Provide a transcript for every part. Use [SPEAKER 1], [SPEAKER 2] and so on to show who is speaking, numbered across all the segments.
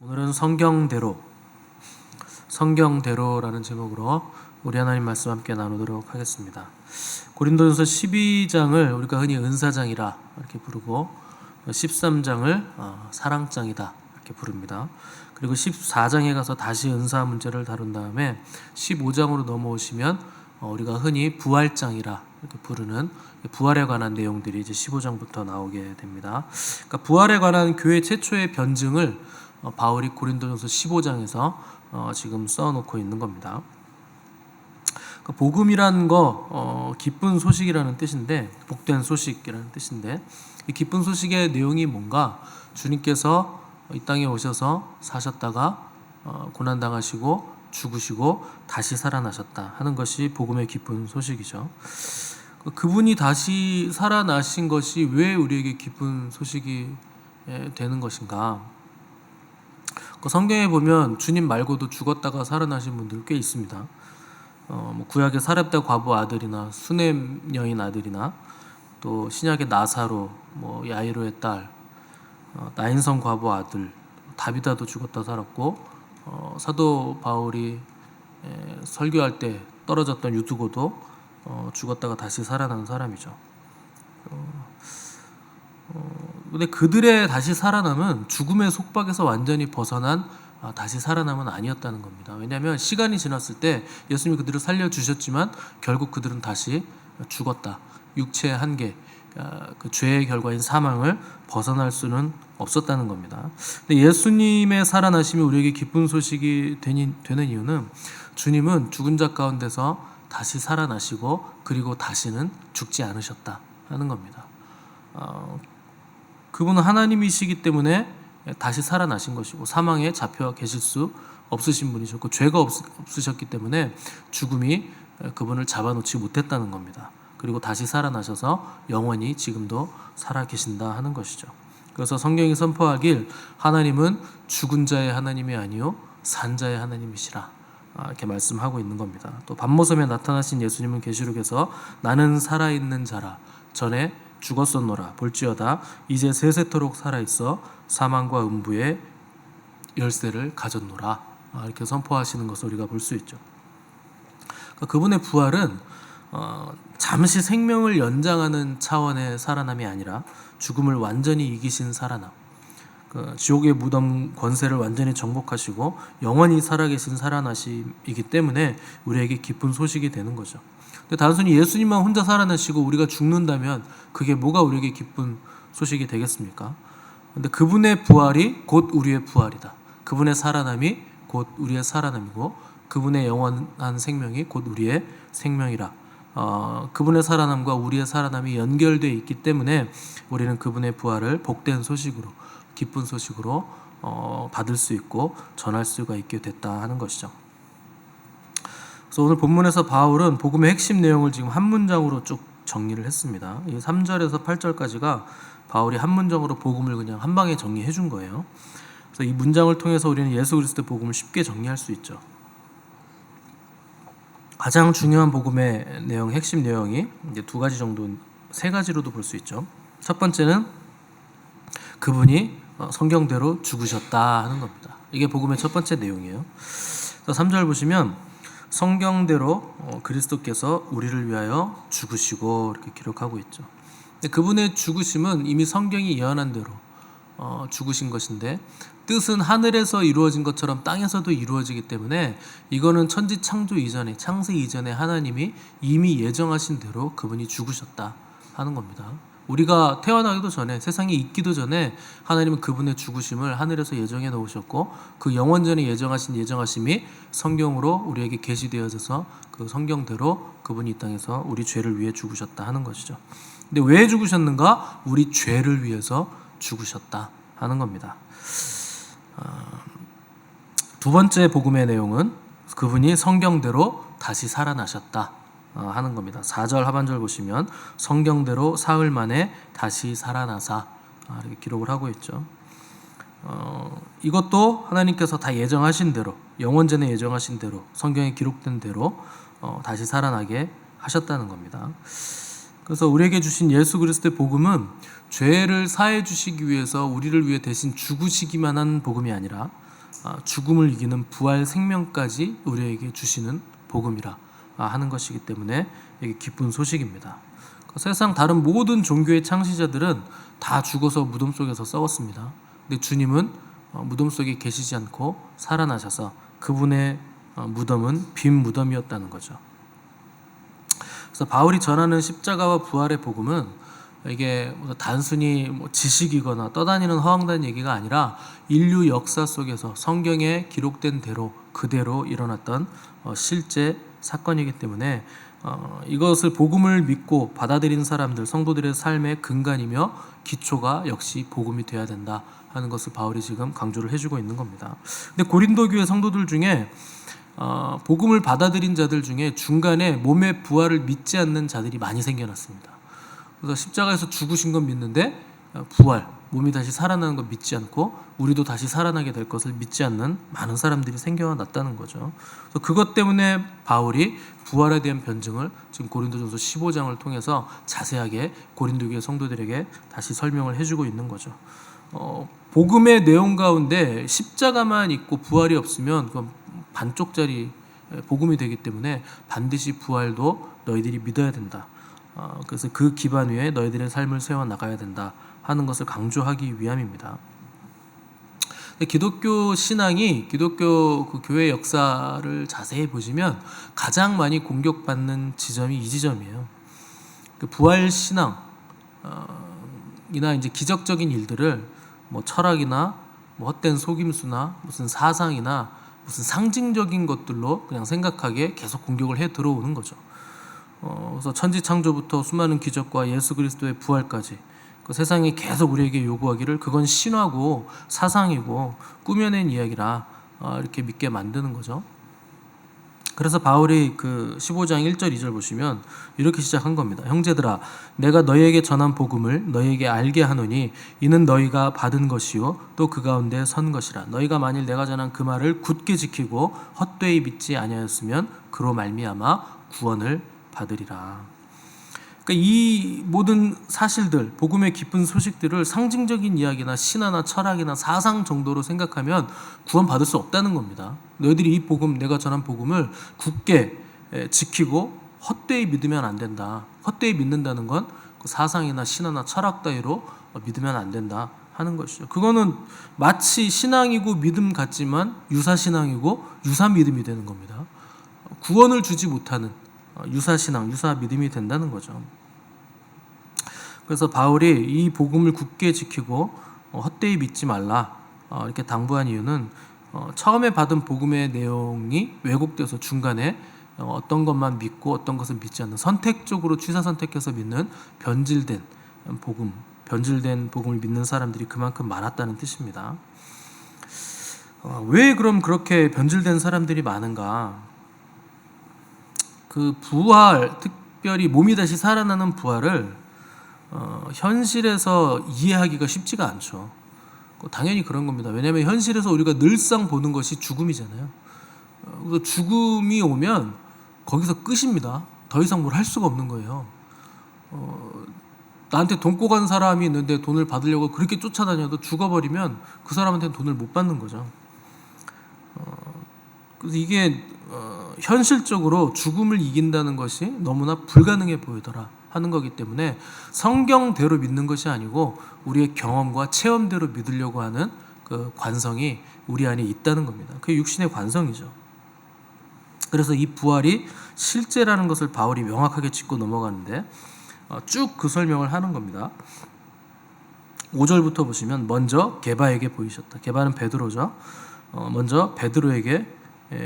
[SPEAKER 1] 오늘은 성경대로라는 제목으로 우리 하나님 말씀 함께 나누도록 하겠습니다. 고린도전서 12장을 우리가 흔히 은사장이라 이렇게 부르고 13장을 사랑장이다 이렇게 부릅니다. 그리고 14장에 가서 다시 은사 문제를 다룬 다음에 15장으로 넘어오시면 우리가 흔히 부활장이라 이렇게 부르는 부활에 관한 내용들이 이제 15장부터 나오게 됩니다. 그러니까 부활에 관한 교회 최초의 변증을 바울이 고린도전서 15장에서 지금 써놓고 있는 겁니다. 복음이란 거 기쁜 소식이라는 뜻인데, 복된 소식이라는 뜻인데, 이 기쁜 소식의 내용이 뭔가, 주님께서 이 땅에 오셔서 사셨다가 고난 당하시고 죽으시고 다시 살아나셨다 하는 것이 복음의 기쁜 소식이죠. 그분이 다시 살아나신 것이 왜 우리에게 기쁜 소식이 되는 것인가? 성경에 보면 주님 말고도 죽었다가 살아나신 분들 꽤 있습니다. 구약의 사렙다 과부 아들이나 수넴 여인 아들이나 또 신약의 나사로, 야이로의 딸, 나인성 과부 아들, 다비다도 죽었다 살았고, 사도 바울이 설교할 때 떨어졌던 유두고도 죽었다가 다시 살아난 사람이죠. 근데 그들의 다시 살아남은 죽음의 속박에서 완전히 벗어난 다시 살아남은 아니었다는 겁니다. 왜냐하면 시간이 지났을 때 예수님이 그들을 살려주셨지만 결국 그들은 다시 죽었다. 육체의 한계, 그 죄의 결과인 사망을 벗어날 수는 없었다는 겁니다. 근데 예수님의 살아나심이 우리에게 기쁜 소식이 되는 이유는 주님은 죽은 자 가운데서 다시 살아나시고 그리고 다시는 죽지 않으셨다 하는 겁니다. 그분은 하나님이시기 때문에 다시 살아나신 것이고 사망에 잡혀 계실 수 없으신 분이셨고 죄가 없으셨기 때문에 죽음이 그분을 잡아놓지 못했다는 겁니다. 그리고 다시 살아나셔서 영원히 지금도 살아계신다 하는 것이죠. 그래서 성경이 선포하길 하나님은 죽은 자의 하나님이 아니요 산 자의 하나님이시라 이렇게 말씀하고 있는 겁니다. 또 밤모섬에 나타나신 예수님은 계시록에서 나는 살아있는 자라 전에 죽었었노라 볼지어다 이제 세세토록 살아있어 사망과 음부의 열쇠를 가졌노라 이렇게 선포하시는 것을 우리가 볼 수 있죠. 그분의 부활은 잠시 생명을 연장하는 차원의 살아남이 아니라 죽음을 완전히 이기신 살아남, 지옥의 무덤 권세를 완전히 정복하시고 영원히 살아계신 살아나심이기 때문에 우리에게 기쁜 소식이 되는 거죠. 근데 단순히 예수님만 혼자 살아나시고 우리가 죽는다면 그게 뭐가 우리에게 기쁜 소식이 되겠습니까? 근데 그분의 부활이 곧 우리의 부활이다. 그분의 살아남이 곧 우리의 살아남이고 그분의 영원한 생명이 곧 우리의 생명이라. 그분의 살아남과 우리의 살아남이 연결되어 있기 때문에 우리는 그분의 부활을 복된 소식으로, 기쁜 소식으로 받을 수 있고 전할 수가 있게 됐다 하는 것이죠. 그래서 오늘 본문에서 바울은 복음의 핵심 내용을 지금 한 문장으로 쭉 정리를 했습니다. 이 3절에서 8절까지가 바울이 한 문장으로 복음을 그냥 한 방에 정리해 준 거예요. 그래서 이 문장을 통해서 우리는 예수 그리스도의 복음을 쉽게 정리할 수 있죠. 가장 중요한 복음의 내용, 핵심 내용이 이제 두 가지 정도, 세 가지로도 볼 수 있죠. 첫 번째는 그분이 성경대로 죽으셨다 하는 겁니다. 이게 복음의 첫 번째 내용이에요. 3절 보시면 성경대로 그리스도께서 우리를 위하여 죽으시고 이렇게 기록하고 있죠. 그분의 죽으심은 이미 성경이 예언한 대로 죽으신 것인데 뜻은 하늘에서 이루어진 것처럼 땅에서도 이루어지기 때문에 이거는 천지 창조 이전에, 창세 이전에 하나님이 이미 예정하신 대로 그분이 죽으셨다 하는 겁니다. 우리가 태어나기도 전에, 세상에 있기도 전에 하나님은 그분의 죽으심을 하늘에서 예정해 놓으셨고 그 영원전에 예정하신 예정하심이 성경으로 우리에게 계시되어져서 그 성경대로 그분이 이 땅에서 우리 죄를 위해 죽으셨다 하는 것이죠. 근데 왜 죽으셨는가? 우리 죄를 위해서 죽으셨다 하는 겁니다. 두 번째 복음의 내용은 그분이 성경대로 다시 살아나셨다 하는 겁니다. 4절 하반절 보시면 성경대로 사흘 만에 다시 살아나사 이렇게 기록을 하고 있죠. 이것도 하나님께서 다 예정하신 대로, 영원전에 예정하신 대로, 성경에 기록된 대로 다시 살아나게 하셨다는 겁니다. 그래서 우리에게 주신 예수 그리스도의 복음은 죄를 사해 주시기 위해서 우리를 위해 대신 죽으시기만 한 복음이 아니라 죽음을 이기는 부활 생명까지 우리에게 주시는 복음이라 하는 것이기 때문에 이게 기쁜 소식입니다. 세상 다른 모든 종교의 창시자들은 다 죽어서 무덤 속에서 썩었습니다. 근데 주님은 무덤 속에 계시지 않고 살아나셔서 그분의 무덤은 빈 무덤이었다는 거죠. 그래서 바울이 전하는 십자가와 부활의 복음은 이게 단순히 지식이거나 떠다니는 허황된 얘기가 아니라 인류 역사 속에서 성경에 기록된 대로 그대로 일어났던 실제 사건이기 때문에 이것을 복음을 믿고 받아들인 사람들, 성도들의 삶의 근간이며 기초가 역시 복음이 되어야 된다 하는 것을 바울이 지금 강조를 해주고 있는 겁니다. 근데 고린도 교회 성도들 중에 복음을 받아들인 자들 중에 중간에 몸의 부활을 믿지 않는 자들이 많이 생겨났습니다. 그래서 십자가에서 죽으신 건 믿는데 부활, 몸이 다시 살아나는 건 믿지 않고 우리도 다시 살아나게 될 것을 믿지 않는 많은 사람들이 생겨났다는 거죠. 그래서 그것 때문에 바울이 부활에 대한 변증을 지금 고린도전서 15장을 통해서 자세하게 고린도 교회 성도들에게 다시 설명을 해주고 있는 거죠. 복음의 내용 가운데 십자가만 있고 부활이 없으면 그건 반쪽짜리 복음이 되기 때문에 반드시 부활도 너희들이 믿어야 된다. 그래서 그 기반 위에 너희들의 삶을 세워나가야 된다 하는 것을 강조하기 위함입니다. 기독교 신앙이 기독교 그 교회 역사를 자세히 보시면 가장 많이 공격받는 지점이 이 지점이에요. 그 부활 신앙 이나 이제 기적적인 일들을 철학이나 헛된 속임수나 무슨 사상이나 무슨 상징적인 것들로 그냥 생각하게 계속 공격을 해 들어오는 거죠. 그래서 천지 창조부터 수많은 기적과 예수 그리스도의 부활까지 그 세상이 계속 우리에게 요구하기를 그건 신화고 사상이고 꾸며낸 이야기라 이렇게 믿게 만드는 거죠. 그래서 바울이 그 15장 1절 2절 보시면 이렇게 시작한 겁니다. 형제들아 내가 너희에게 전한 복음을 너희에게 알게 하노니 이는 너희가 받은 것이요 또 그 가운데 선 것이라. 너희가 만일 내가 전한 그 말을 굳게 지키고 헛되이 믿지 아니하였으면 그로 말미암아 구원을 받으리라. 그러니까 이 모든 사실들, 복음의 기쁜 소식들을 상징적인 이야기나 신화나 철학이나 사상 정도로 생각하면 구원받을 수 없다는 겁니다. 너희들이 이 복음, 내가 전한 복음을 굳게 지키고 헛되이 믿으면 안 된다. 헛되이 믿는다는 건 사상이나 신화나 철학 따위로 믿으면 안 된다 하는 것이죠. 그거는 마치 신앙이고 믿음 같지만 유사신앙이고 유사믿음이 되는 겁니다. 구원을 주지 못하는 유사신앙, 유사믿음이 된다는 거죠. 그래서 바울이 이 복음을 굳게 지키고 헛되이 믿지 말라 이렇게 당부한 이유는 처음에 받은 복음의 내용이 왜곡돼서 중간에 어떤 것만 믿고 어떤 것을 믿지 않는 선택적으로 취사 선택해서 믿는 변질된 복음을 믿는 사람들이 그만큼 많았다는 뜻입니다. 왜 그럼 그렇게 변질된 사람들이 많은가? 그 부활, 특별히 몸이 다시 살아나는 부활을 현실에서 이해하기가 쉽지가 않죠. 당연히 그런 겁니다. 왜냐하면 현실에서 우리가 늘상 보는 것이 죽음이잖아요. 그래서 죽음이 오면 거기서 끝입니다. 더 이상 뭘 할 수가 없는 거예요. 나한테 돈 꼬간 사람이 있는데 돈을 받으려고 그렇게 쫓아다녀도 죽어버리면 그 사람한테는 돈을 못 받는 거죠. 그래서 이게 현실적으로 죽음을 이긴다는 것이 너무나 불가능해 보이더라 하는 거기 때문에 성경대로 믿는 것이 아니고 우리의 경험과 체험대로 믿으려고 하는 그 관성이 우리 안에 있다는 겁니다. 그게 육신의 관성이죠. 그래서 이 부활이 실제라는 것을 바울이 명확하게 짚고 넘어가는데 쭉 그 설명을 하는 겁니다. 5절부터 보시면 먼저 게바에게 보이셨다. 게바는 베드로죠. 먼저 베드로에게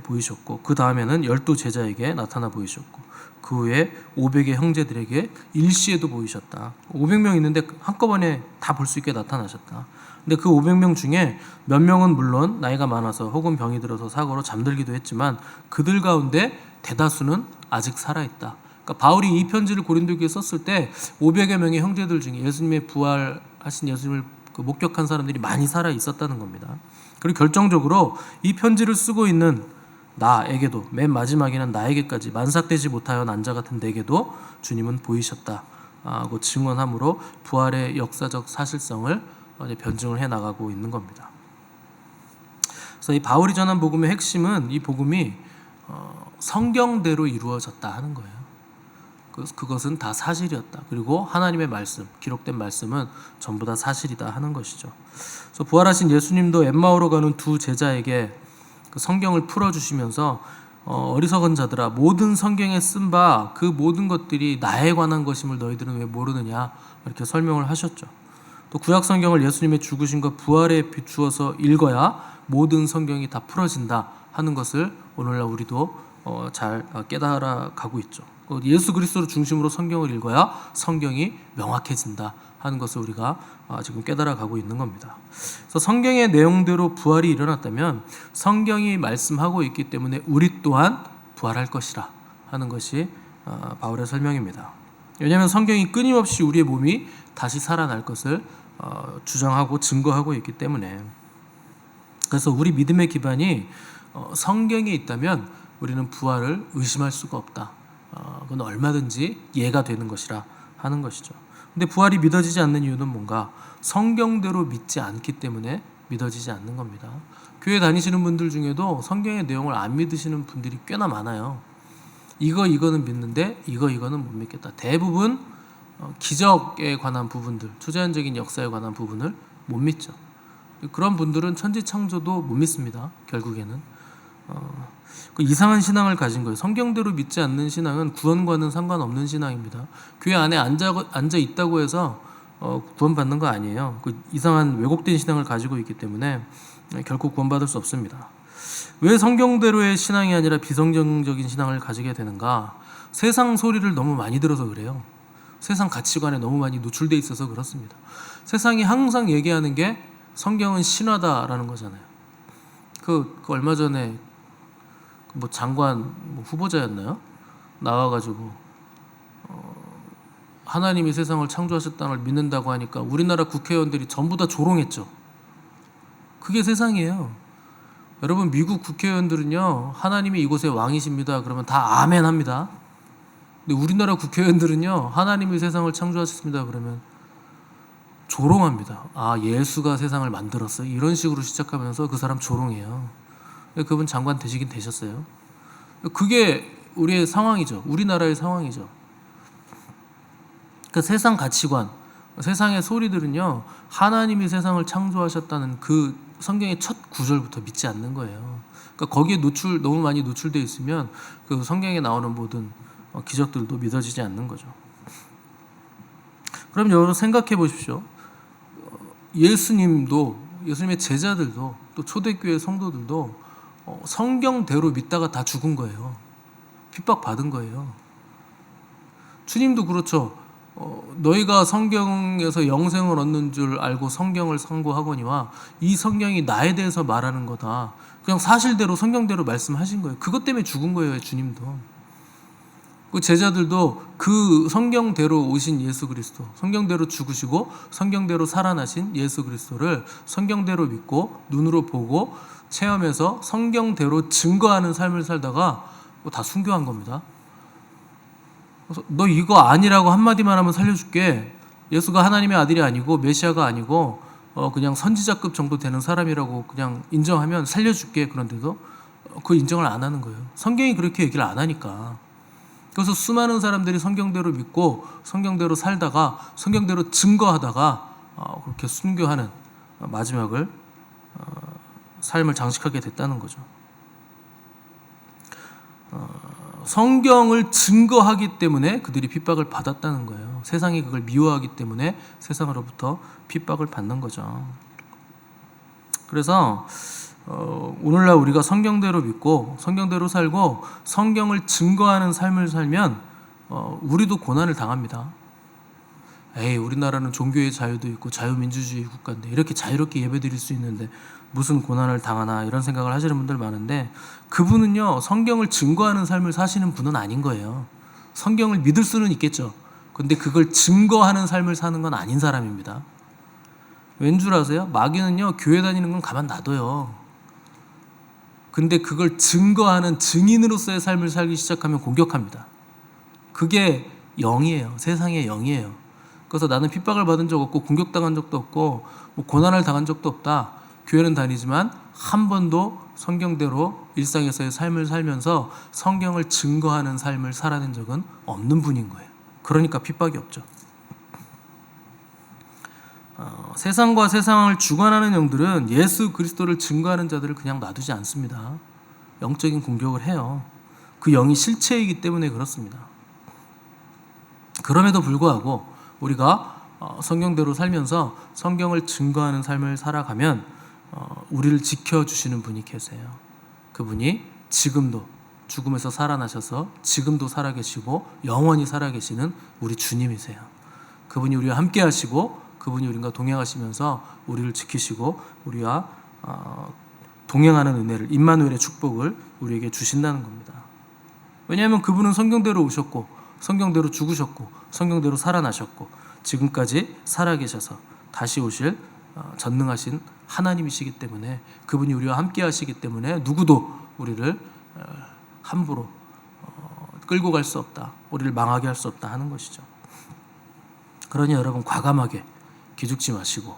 [SPEAKER 1] 보이셨고 그 다음에는 12 제자에게 나타나 보이셨고 그 후에 500의 형제들에게 일시에도 보이셨다. 500명 있는데 한꺼번에 다 볼 수 있게 나타나셨다. 근데 그 500명 중에 몇 명은 물론 나이가 많아서 혹은 병이 들어서 사고로 잠들기도 했지만 그들 가운데 대다수는 아직 살아있다. 그러니까 바울이 이 편지를 고린도교에 썼을 때 500여 명의 형제들 중에 예수님의 부활하신 예수님을 목격한 사람들이 많이 살아 있었다는 겁니다. 그리고 결정적으로 이 편지를 쓰고 있는 나에게도 맨 마지막에는 나에게까지 만삭되지 못하여 난 자 같은 내게도 주님은 보이셨다고 증언함으로 부활의 역사적 사실성을 변증을 해나가고 있는 겁니다. 그래서 이 바울이 전한 복음의 핵심은 이 복음이 성경대로 이루어졌다 하는 거예요. 그것은 다 사실이었다. 그리고 하나님의 말씀, 기록된 말씀은 전부 다 사실이다 하는 것이죠. 그래서 부활하신 예수님도 엠마오로 가는 두 제자에게 그 성경을 풀어주시면서 어리석은 자들아, 모든 성경에 쓴 바 그 모든 것들이 나에 관한 것임을 너희들은 왜 모르느냐, 이렇게 설명을 하셨죠. 또 구약 성경을 예수님의 죽으심과 부활에 비추어서 읽어야 모든 성경이 다 풀어진다 하는 것을 오늘날 우리도 잘 깨달아 가고 있죠. 예수 그리스도를 중심으로 성경을 읽어야 성경이 명확해진다 하는 것을 우리가 지금 깨달아 가고 있는 겁니다. 그래서 성경의 내용대로 부활이 일어났다면 성경이 말씀하고 있기 때문에 우리 또한 부활할 것이라 하는 것이 바울의 설명입니다. 왜냐하면 성경이 끊임없이 우리의 몸이 다시 살아날 것을 주장하고 증거하고 있기 때문에. 그래서 우리 믿음의 기반이 성경에 있다면 우리는 부활을 의심할 수가 없다. 그건 얼마든지 이해가 되는 것이라 하는 것이죠. 근데 부활이 믿어지지 않는 이유는 뭔가? 성경대로 믿지 않기 때문에 믿어지지 않는 겁니다. 교회 다니시는 분들 중에도 성경의 내용을 안 믿으시는 분들이 꽤나 많아요. 이거는 믿는데 이거는 못 믿겠다. 대부분 기적에 관한 부분들, 초자연적인 역사에 관한 부분을 못 믿죠. 그런 분들은 천지창조도 못 믿습니다. 결국에는 그 이상한 신앙을 가진 거예요. 성경대로 믿지 않는 신앙은 구원과는 상관없는 신앙입니다. 교회 안에 앉아 있다고 해서 구원받는 거 아니에요. 그 이상한 왜곡된 신앙을 가지고 있기 때문에 결코 구원받을 수 없습니다. 왜 성경대로의 신앙이 아니라 비성경적인 신앙을 가지게 되는가? 세상 소리를 너무 많이 들어서 그래요. 세상 가치관에 너무 많이 노출돼 있어서 그렇습니다. 세상이 항상 얘기하는 게 성경은 신화다라는 거잖아요. 그 얼마 전에 뭐 장관 후보자였나요? 나와가지고 하나님이 세상을 창조하셨다는 걸 믿는다고 하니까 우리나라 국회의원들이 전부 다 조롱했죠. 그게 세상이에요. 여러분, 미국 국회의원들은요, 하나님이 이곳의 왕이십니다 그러면 다 아멘 합니다. 근데 우리나라 국회의원들은요, 하나님이 세상을 창조하셨습니다 그러면 조롱합니다. 예수가 세상을 만들었어요, 이런 식으로 시작하면서 그 사람 조롱해요. 그분 장관 되시긴 되셨어요. 그게 우리의 상황이죠. 우리나라의 상황이죠. 그 세상 가치관, 세상의 소리들은요, 하나님이 세상을 창조하셨다는 그 성경의 첫 구절부터 믿지 않는 거예요. 그러니까 거기에 너무 많이 노출되어 있으면 그 성경에 나오는 모든 기적들도 믿어지지 않는 거죠. 그럼 여러분 생각해 보십시오. 예수님의 제자들도, 또 초대교회 성도들도 성경대로 믿다가 다 죽은 거예요. 핍박받은 거예요. 주님도 그렇죠. 너희가 성경에서 영생을 얻는 줄 알고 성경을 상고하거니와 이 성경이 나에 대해서 말하는 거다. 그냥 사실대로 성경대로 말씀하신 거예요. 그것 때문에 죽은 거예요, 주님도. 그 제자들도 그 성경대로 오신 예수 그리스도, 성경대로 죽으시고 성경대로 살아나신 예수 그리스도를 성경대로 믿고 눈으로 보고 체험해서 성경대로 증거하는 삶을 살다가 다 순교한 겁니다. 그래서 너 이거 아니라고 한마디만 하면 살려줄게. 예수가 하나님의 아들이 아니고 메시아가 아니고 그냥 선지자급 정도 되는 사람이라고 그냥 인정하면 살려줄게. 그런데도 그 인정을 안 하는 거예요. 성경이 그렇게 얘기를 안 하니까. 그래서 수많은 사람들이 성경대로 믿고 성경대로 살다가 성경대로 증거하다가 그렇게 순교하는 마지막을 삶을 장식하게 됐다는 거죠. 성경을 증거하기 때문에 그들이 핍박을 받았다는 거예요. 세상이 그걸 미워하기 때문에 세상으로부터 핍박을 받는 거죠. 그래서 오늘날 우리가 성경대로 믿고 성경대로 살고 성경을 증거하는 삶을 살면 우리도 고난을 당합니다. 우리나라는 종교의 자유도 있고 자유민주주의 국가인데 이렇게 자유롭게 예배드릴 수 있는데 무슨 고난을 당하나, 이런 생각을 하시는 분들 많은데, 그분은요 성경을 증거하는 삶을 사시는 분은 아닌 거예요. 성경을 믿을 수는 있겠죠. 근데 그걸 증거하는 삶을 사는 건 아닌 사람입니다. 왠 줄 아세요? 마귀는요 교회 다니는 건 가만 놔둬요. 근데 그걸 증거하는 증인으로서의 삶을 살기 시작하면 공격합니다. 그게 영이에요. 세상의 영이에요. 그래서 나는 핍박을 받은 적 없고 공격당한 적도 없고 뭐 고난을 당한 적도 없다. 교회는 다니지만 한 번도 성경대로 일상에서의 삶을 살면서 성경을 증거하는 삶을 살아낸 적은 없는 분인 거예요. 그러니까 핍박이 없죠. 세상과 세상을 주관하는 영들은 예수 그리스도를 증거하는 자들을 그냥 놔두지 않습니다. 영적인 공격을 해요. 그 영이 실체이기 때문에 그렇습니다. 그럼에도 불구하고 우리가 성경대로 살면서 성경을 증거하는 삶을 살아가면 우리를 지켜주시는 분이 계세요. 그분이 지금도 죽음에서 살아나셔서 지금도 살아계시고 영원히 살아계시는 우리 주님이세요. 그분이 우리와 함께 하시고 그분이 우리와 동행하시면서 우리를 지키시고 우리와 동행하는 은혜를, 임마누엘의 축복을 우리에게 주신다는 겁니다. 왜냐하면 그분은 성경대로 오셨고 성경대로 죽으셨고 성경대로 살아나셨고 지금까지 살아계셔서 다시 오실 전능하신 하나님이시기 때문에, 그분이 우리와 함께 하시기 때문에 누구도 우리를 함부로 끌고 갈 수 없다, 우리를 망하게 할 수 없다 하는 것이죠. 그러니 여러분 과감하게 기죽지 마시고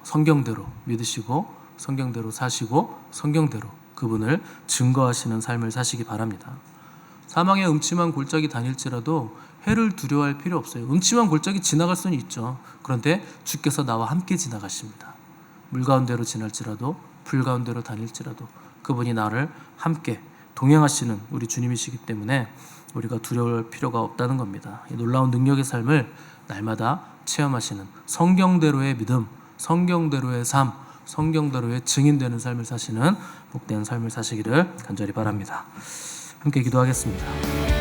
[SPEAKER 1] 성경대로 믿으시고 성경대로 사시고 성경대로 그분을 증거하시는 삶을 사시기 바랍니다. 사망의 음침한 골짜기 다닐지라도 해를 두려워할 필요 없어요. 음침한 골짜기 지나갈 수는 있죠. 그런데 주께서 나와 함께 지나가십니다. 물 가운데로 지날지라도 불 가운데로 다닐지라도 그분이 나를 함께 동행하시는 우리 주님이시기 때문에 우리가 두려울 필요가 없다는 겁니다. 이 놀라운 능력의 삶을 날마다 체험하시는 성경대로의 믿음, 성경대로의 삶, 성경대로의 증인되는 삶을 사시는 복된 삶을 사시기를 간절히 바랍니다. 함께 기도하겠습니다.